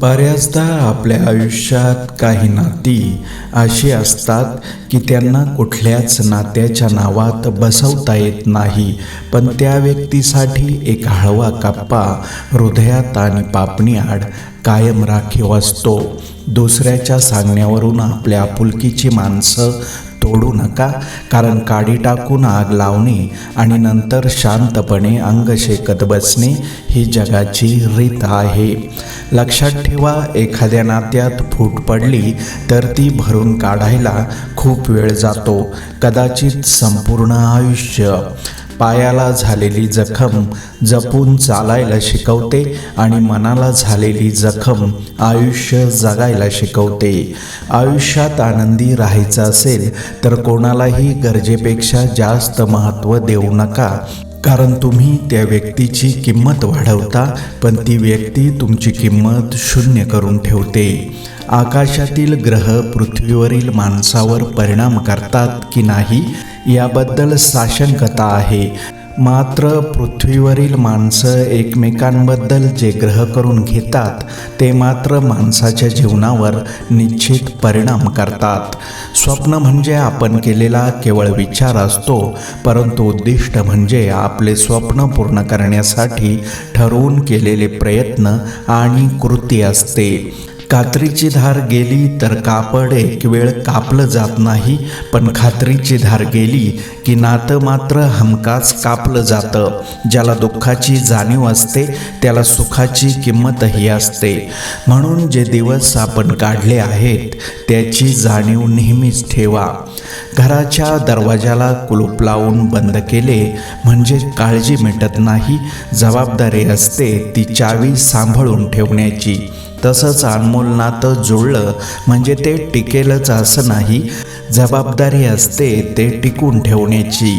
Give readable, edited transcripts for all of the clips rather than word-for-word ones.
बऱ्याचदा आपल्या आयुष्यात काही नाती अशी असतात की त्यांना कुठल्याच नात्याच्या नावात बसवता येत नाही, पण त्या व्यक्तीसाठी एक हळवा कप्पा हृदयात आणि पापणीआड कायम राखीव असतो. दुसऱ्याच्या सांगण्यावरून आपल्या आपुलकीची माणसं तोडू नका, कारण काडी टाकून आग लावणे आणि नंतर शांतपणे अंग शेकत बसणे ही जगाची रीत आहे. लक्षात ठेवा, एखाद्या नात्यात फूट पडली तर ती भरून काढायला खूप वेळ जातो, कदाचित संपूर्ण आयुष्य. पायाला झालेली जखम जपून चालायला शिकवते आणि मनाला झालेली जखम आयुष्य जगायला शिकवते. आयुष्यात आनंदी राहायचं असेल तर कोणालाही गरजेपेक्षा जास्त महत्त्व देऊ नका, कारण तुम्ही त्या व्यक्तीची किंमत वाढवता, पण ती व्यक्ती तुमची किंमत शून्य करून ठेवते. आकाशातील ग्रह पृथ्वीवरील माणसावर परिणाम करतात की नाही याबद्दल साशंकता आहे, मात्र पृथ्वीवरील माणसं एकमेकांबद्दल जे ग्रह करून घेतात ते मात्र माणसाच्या जीवनावर निश्चित परिणाम करतात. स्वप्न म्हणजे आपण केलेला केवळ विचार असतो, परंतु उद्दिष्ट म्हणजे आपले स्वप्न पूर्ण करण्यासाठी ठरवून केलेले प्रयत्न आणि कृती असते. कात्रीची धार गेली तर कापड एक वेळ कापलं जात नाही, पण खात्रीची धार गेली की नातं मात्र हमखास कापलं जातं. ज्याला दुःखाची जाणीव असते त्याला सुखाची किंमतही असते. म्हणून जे दिवस आपण काढले आहेत त्याची जाणीव नेहमीच ठेवा. घराच्या दरवाजाला कुलूप लावून बंद केले म्हणजे काळजी मिटत नाही, जबाबदारी असते ती चावी सांभाळून ठेवण्याची. तसंच अनमोल नातं जुळलं म्हणजे ते टिकेलच असं नाही, जबाबदारी असते ते टिकून ठेवण्याची.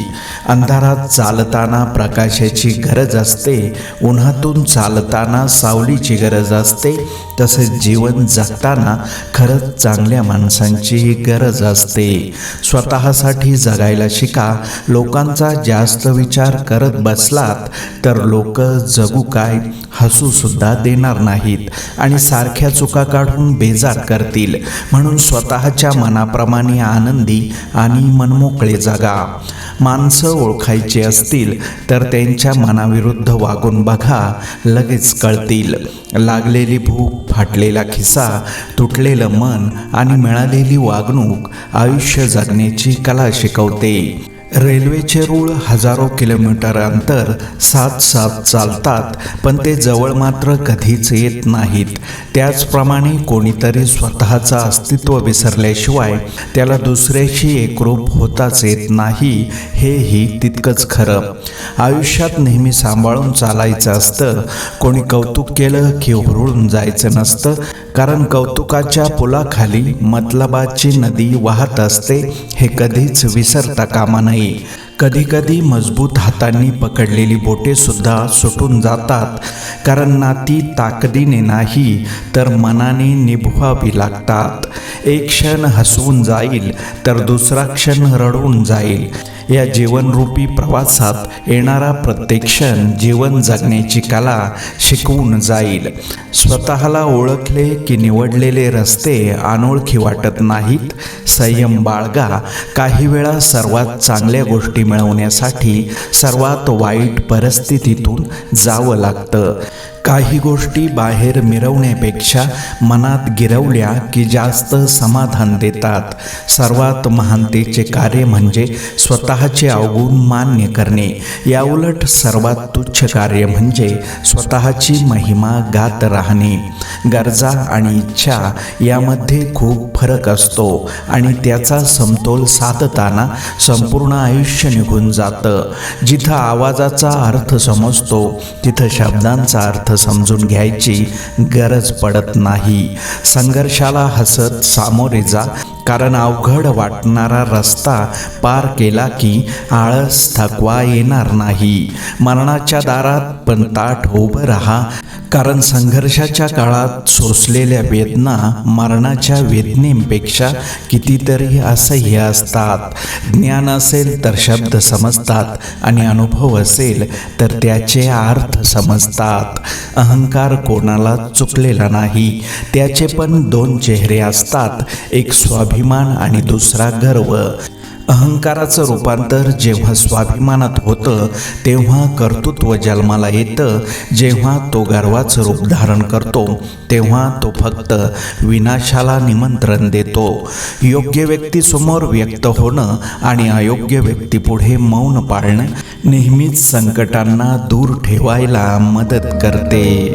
अंधारात चालताना प्रकाशाची गरज असते, उन्हातून चालताना सावलीची गरज असते. तसेच जीवन जगताना खरंच चांगल्या माणसांची गरज असते. स्वतःसाठी जगायला शिका. लोकांचा जास्त विचार करत बसलात तर लोक जगू काय हसूसुद्धा देणार नाहीत आणि सारख्या चुका काढून बेजार करतील. म्हणून स्वतःच्या मनाप्रमाणे आनंदी आणि मनमोकळे जगा. माणसं ओळखायची असतील तर त्यांच्या मनाविरुद्ध वागून बघा, लगेच कळतील. लागलेली भूक, फाटलेला खिसा, तुटलेलं मन आणि मिळालेली वागणूक आयुष्य जगण्याची कला शिकवते. रेल्वेचे रूळ हजारो किलोमीटर अंतर साथ चालतात, पण ते जवळ मात्र कधीच येत नाहीत. त्याचप्रमाणे कोणीतरी स्वतःचं अस्तित्व विसरल्याशिवाय त्याला दुसऱ्याशी एकरूप होताच येत नाही, हेही तितकंच खरं. आयुष्यात नेहमी सांभाळून चालायचं असतं. कोणी कौतुक केलं की हुरळून जायचं नसतं, कारण कौतुकाच्या पुलाखाली मतलबाची नदी वाहत असते, हे कधीच विसरता कामा नये. कधीकधी मजबूत हातांनी पकडलेली बोटे सुद्धा सुटून जातात, कारण नाती ताकदीने नाही तर मनाने निभवावी लागतात. एक क्षण हसवून जाईल तर दुसरा क्षण रडून जाईल. या जीवनरूपी प्रवासात येणारा प्रत्येक क्षण जीवन जगण्याची कला शिकवून जाईल. स्वतःला ओळखले की निवडलेले रस्ते अनोळखी वाटत नाहीत. संयम बाळगा. काही वेळा सर्वात चांगल्या गोष्टी मिळवण्यासाठी सर्वात वाईट परिस्थितीतून जावं लागतं. काही गोष्टी बाहेर मिरवण्यापेक्षा मनात गिरवल्या की जास्त समाधान देतात. सर्वात महानतेचे कार्य म्हणजे स्वतःचे अवगुण मान्य करणे. याउलट सर्वात तुच्छ कार्य म्हणजे स्वतःची महिमा गात राहणे. गरजा आणि इच्छा यामध्ये खूप फरक असतो आणि त्याचा समतोल साधताना संपूर्ण आयुष्य निघून जातं. जिथं आवाजाचा अर्थ समजतो तिथं शब्दांचा अर्थ समजून घ्यायची गरज पडत नाही. संघर्षाला हसत सामोरे जा, कारण अवघड वाटणारा रस्ता पार केला की आळस थकवा येणार नाही. मरणाच्या दारात पण ताठ उभं राहा, कारण संघर्षाच्या काळात सोसलेल्या वेदना मरणाच्या वेदनेपेक्षा कितीतरी असह्य असतात. ज्ञान असेल तर शब्द समजतात आणि अनुभव असेल तर त्याचे अर्थ समजतात. अहंकार कोणाला चुकलेला नाही, त्याचे पण दोन चेहरे असतात, एक स्वाभिमान आणि दुसरा गर्व. अहंकाराचं रूपांतर जेव्हा स्वाभिमानात होतं तेव्हा कर्तृत्व जन्माला येतं. जेव्हा तो गर्वाचं रूप धारण करतो तेव्हा तो फक्त विनाशाला निमंत्रण देतो. योग्य व्यक्तीसमोर व्यक्त होणं आणि अयोग्य व्यक्तीपुढे मौन पाळणं नेहमीच संकटांना दूर ठेवायला मदत करते.